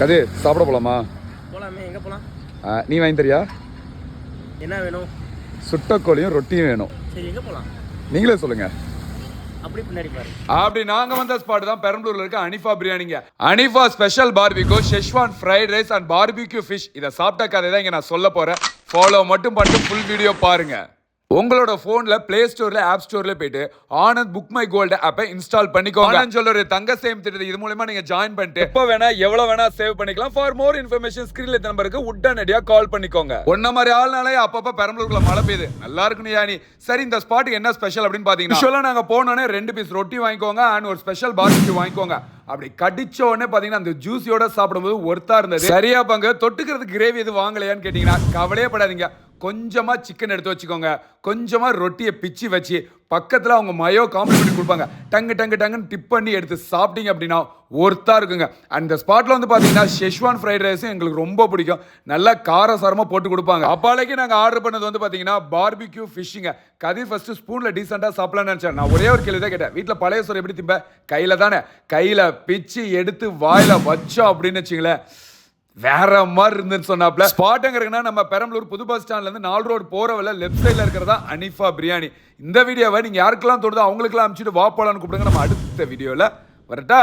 கதிர் சாப்பிட போலாமா? போலாமே. எங்க போலாம்? நீ வாங்கி தரியா? என்ன வேணும்? சுட்டக்கோழியும் ரொட்டியும் வேணும். சரி, எங்க போலாம்? நீங்களே சொல்லுங்க. அப்படி பின்னாடி பாரு. அப்படி நாங்க வந்த ஸ்பாட் தான் பெரம்பலூர்ல இருக்க அனிஃபா பிரியாணிங்க. Hanifa special barbecue, schezwan fried rice and barbecue fish. இதை சாப்பிட்ட கதை தான் இங்க நான் சொல்ல போறேன். ஃபாலோ மட்டும் பண்ணிட்டு ஃபுல் வீடியோ பாருங்க. உங்களோட போன்ல பிளே ஸ்டோர்ல ஆப் ஸ்டோர்ல போயிட்டு ஆனந்த் புக் மை கோல்டு ஆப்பை இன்ஸ்டால் பண்ணிக்கோங்க. ஆனந்த் சொல்ற ஒரு தங்க சேம் திட்டத்தை இது மூலமா நீங்க ஜாயின் பண்ணிட்டு எப்ப வேணா எவ்வளவு வேணா சேவ் பண்ணிக்கலாம். ஃபார் மோர் இன்ஃபர்மேஷன் ஸ்கிரீன்ல இந்த நம்பருக்கு உடனடியா கால் பண்ணிக்கோங்க. ஒன்ன மாதிரி ஆள்னாலே அப்பப்ப பெரம்பலூர்ல மழை பெய்யுது. நல்லா இருக்குன்னு யானி. சரி, இந்த ஸ்பாட்டுக்கு என்ன ஸ்பெஷல் அப்படின்னு பாத்தீங்கன்னா, யூசுவலா நாங்க போனோனே 2 பீஸ் ரொட்டி வாங்கிக்கோங்க அண்ட் ஒரு ஸ்பெஷல் பார்பிக்யூ வாங்கிக்கோங்க. அப்படி கடிச்ச உடனே பாத்தீங்கன்னா அந்த ஜூஸியோட சாப்பிடும்போது ஒர்த்தா இருந்தது. சரியா பங்கு தொட்டுக்கிறதுக்கு கிரேவி எதுவும் வாங்கலையான்னு கேட்டீங்கன்னா கவலையே படாதீங்க. கொஞ்சமா சிக்கன் எடுத்து வச்சுக்கோங்க, கொஞ்சமா ரொட்டியை பிச்சு வச்சு பக்கத்துல அவங்க மயோ காம்ப்ளிமெண்ட் கொடுப்பாங்க. டங்கு டங்கு டங்குன்னு டிப் பண்ணி எடுத்து சாப்பிட்டீங்க அப்படின்னா ஒர்த்தா இருக்குங்க. அந்த ஸ்பாட்ல வந்து பாத்தீங்கன்னா ஷெஸ்வான் ஃப்ரைட் ரைஸும் எங்களுக்கு ரொம்ப பிடிக்கும். நல்லா காரசாரமா போட்டு கொடுப்பாங்க. அப்பாலைக்கு நாங்க ஆர்டர் பண்ணது வந்து பாத்தீங்கன்னா பார்பிக்யூ ஃபிஷ்ஷுங்க. கதிர் ஃபர்ஸ்ட் ஸ்பூன்ல டீசெண்டா சாப்பிடலாம்னு நினைச்சேன். நான் ஒரே ஒரு கேள்வி தான் கேட்டேன், வீட்டுல பழைய சோறு எப்படி திம்ப? கையில தானே. கையில பிச்சு எடுத்து வாயில வச்சோம் அப்படின்னு வச்சுங்களேன், வேற மாதிரி இருந்துன்னு சொன்னாப்ல. ஸ்பாட்டுங்கிறதுனா நம்ம பெரம்பலூர் புது பஸ் ஸ்டாண்ட்ல இருந்து 4 ரோடு போற வழியில லெஃப்ட் சைட்ல இருக்கிறதா அனிஃபா பிரியாணி. இந்த வீடியோவை நீங்க யாருக்கெல்லாம் தோணுதோ அவங்களுக்கெல்லாம் அனுப்பிச்சிட்டு வா போலான்னு கூப்பிடுங்க. நம்ம அடுத்த வீடியோல வரட்டா.